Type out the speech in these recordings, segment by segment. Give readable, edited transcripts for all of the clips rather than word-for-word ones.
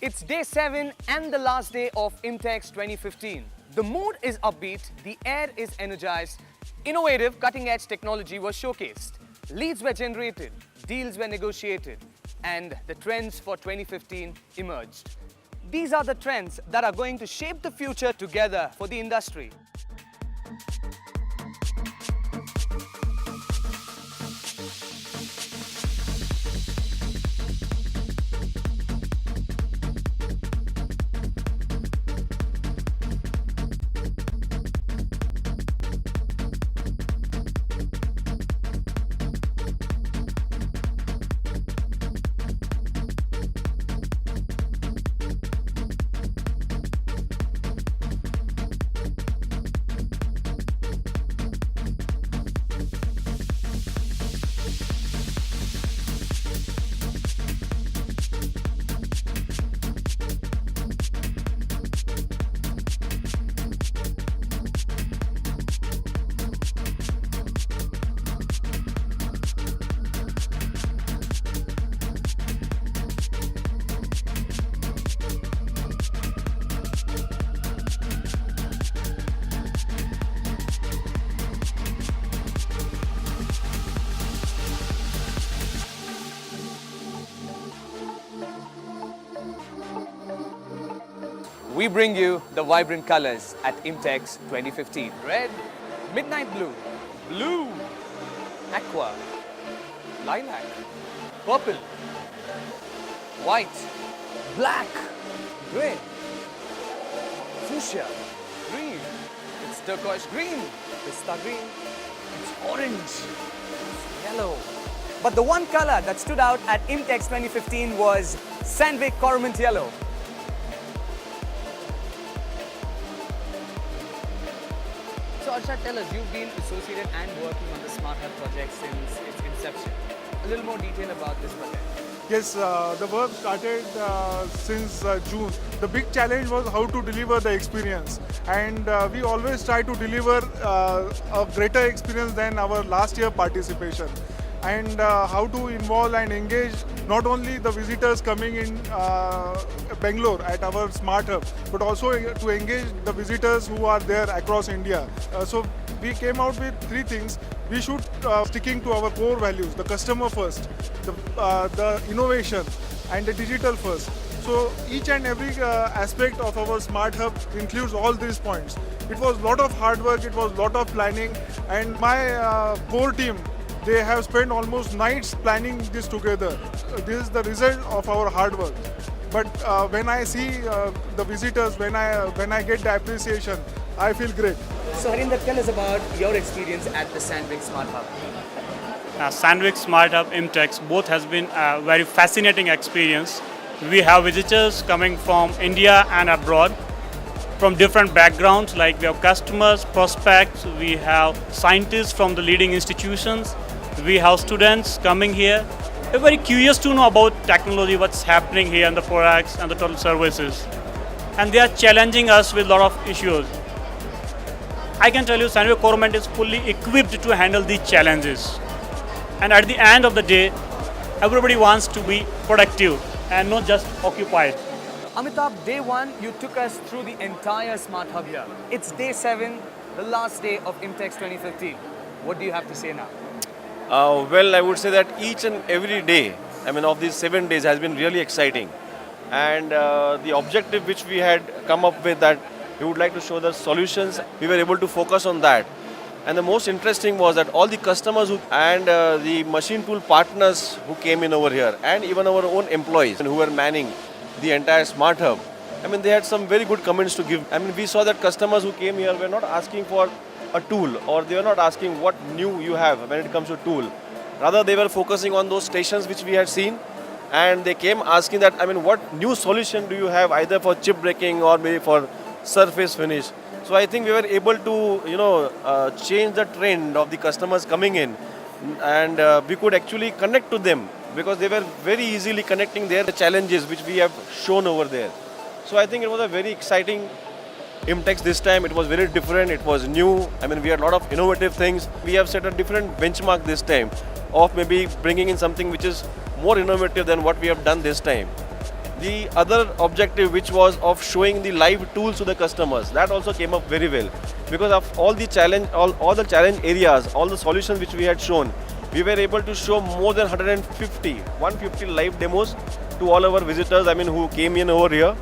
It's day 7 and the last day of IMTEX 2015. The mood is upbeat, the air is energized, innovative cutting-edge technology was showcased, leads were generated, deals were negotiated, and the trends for 2015 emerged. These are the trends that are going to shape the future together for the industry. We bring you the vibrant colors at IMTEX 2015. Red, midnight blue, blue, aqua, lilac, purple, white, black, grey, fuchsia, green, it's turquoise green, pista green, it's orange, it's yellow. But the one color that stood out at IMTEX 2015 was Sandvik Coromant Yellow. So Arshad, tell us, you've been associated and working on the Smart Hub project since its inception. A little more detail about this project. Yes, the work started since June. The big challenge was how to deliver the experience, and we always try to deliver a greater experience than our last year participation, and how to involve and engage not only the visitors coming in Bangalore at our Smart Hub, but also to engage the visitors who are there across India. So we came out with three things. We should sticking to our core values: the customer first, the innovation, and the digital first. So each and every aspect of our Smart Hub includes all these points. It was a lot of hard work, it was a lot of planning, and my core team, they have spent almost nights planning this together. This is the result of our hard work. But when I see the visitors, when I get the appreciation, I feel great. So Harinder, tell us about your experience at the Sandvik Smart Hub. Sandvik Smart Hub, IMTEX, both has been a very fascinating experience. We have visitors coming from India and abroad from different backgrounds, like we have customers, prospects, we have scientists from the leading institutions, we have students coming here. We're very curious to know about technology, what's happening here and the products and the total services. And they are challenging us with a lot of issues. I can tell you Sandvik Coromant is fully equipped to handle these challenges. And at the end of the day, everybody wants to be productive and not just occupied. Amitabh, day 1, you took us through the entire Smart Hub here. It's day 7, the last day of IMTEX 2015. What do you have to say now? Well, I would say that each and every day, of these 7 days has been really exciting. And the objective which we had come up with, that we would like to show the solutions, we were able to focus on that. And the most interesting was that all the customers and the machine tool partners who came in over here, and even our own employees who were manning the entire Smart Hub, they had some very good comments to give. We saw that customers who came here were not asking for a tool, or they were not asking what new you have when it comes to tool. Rather, they were focusing on those stations which we had seen, and they came asking that, what new solution do you have, either for chip breaking or maybe for surface finish. So I think we were able to, change the trend of the customers coming in, and we could actually connect to them, because they were very easily connecting their challenges which we have shown over there. So I think it was a very exciting IMTEX this time. It was very different, it was new. We had a lot of innovative things. We have set a different benchmark this time of maybe bringing in something which is more innovative than what we have done this time. The other objective, which was of showing the live tools to the customers, that also came up very well, because of all the challenge areas, all the solutions which we had shown, we were able to show more than 150 live demos to all our visitors, who came in over here.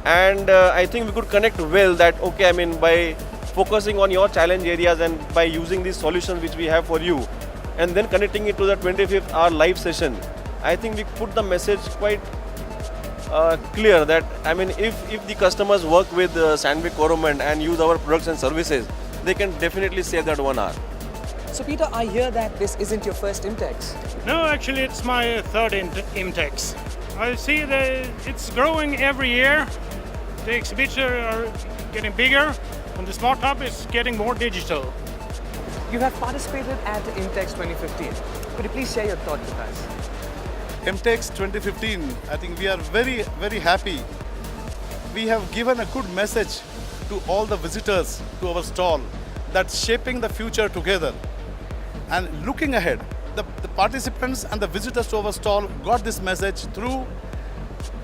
And I think we could connect well that, okay, by focusing on your challenge areas and by using these solutions which we have for you, and then connecting it to the 25th hour live session, I think we put the message quite clear that, if the customers work with Sandvik Coromandel and use our products and services, they can definitely save that 1 hour. So Peter, I hear that this isn't your first IMTEX. No, actually, it's my third IMTEX. I see that it's growing every year. The exhibits are getting bigger, and the Smart Hub is getting more digital. You have participated at IMTEX 2015. Could you please share your thoughts with us? IMTEX 2015, I think we are very, very happy. We have given a good message to all the visitors to our stall that's shaping the future together. And looking ahead, the participants and the visitors to our stall got this message through,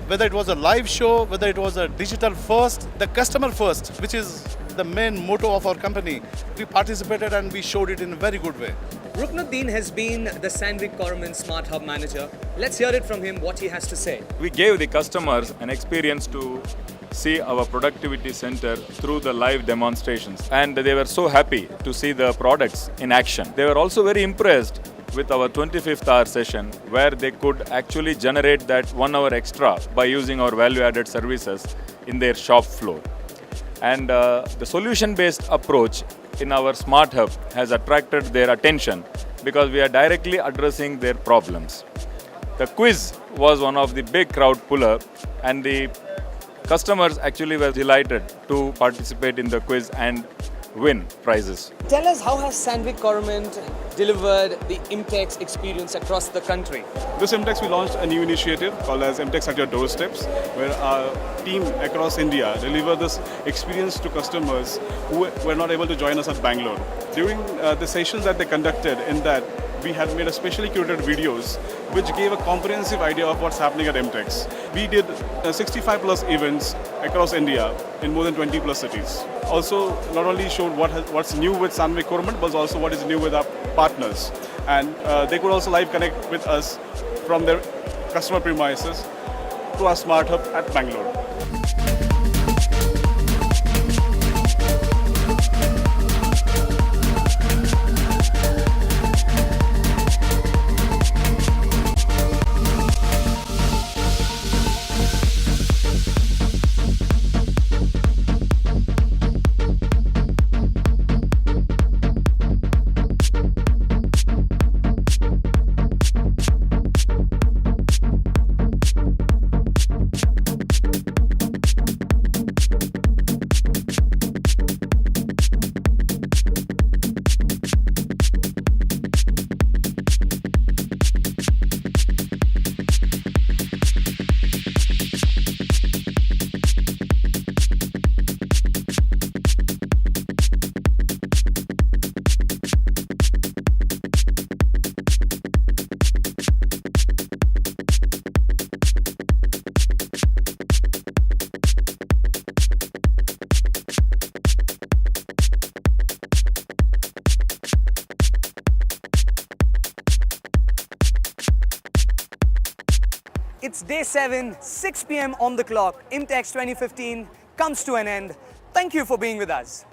whether it was a live show, whether it was a digital first, the customer first, which is the main motto of our company. We participated and we showed it in a very good way. Ruknuddin has been the Sandvik Coromandel Smart Hub manager. Let's hear it from him, what he has to say. We gave the customers an experience to see our productivity center through the live demonstrations, and they were so happy to see the products in action. They were also very impressed with our 25th hour session, where they could actually generate that 1 hour extra by using our value-added services in their shop floor. And the solution-based approach in our Smart Hub has attracted their attention because we are directly addressing their problems. The quiz was one of the big crowd puller, and the customers actually were delighted to participate in the quiz and win prizes. Tell us, how has Sandvik Coromandel delivered the IMTEX experience across the country? This IMTEX, we launched a new initiative called as IMTEX at Your Doorsteps, where our team across India deliver this experience to customers who were not able to join us at Bangalore. During the sessions that they conducted, in that we had made a specially curated videos which gave a comprehensive idea of what's happening at IMTEX. We did 65 plus events across India in more than 20 plus cities. Also, not only showed what's new with Sandvik Coromandel, but also what is new with our partners. And they could also live connect with us from their customer premises to our Smart Hub at Bangalore. It's day 7, 6 p.m. on the clock. IMTEX 2015 comes to an end. Thank you for being with us.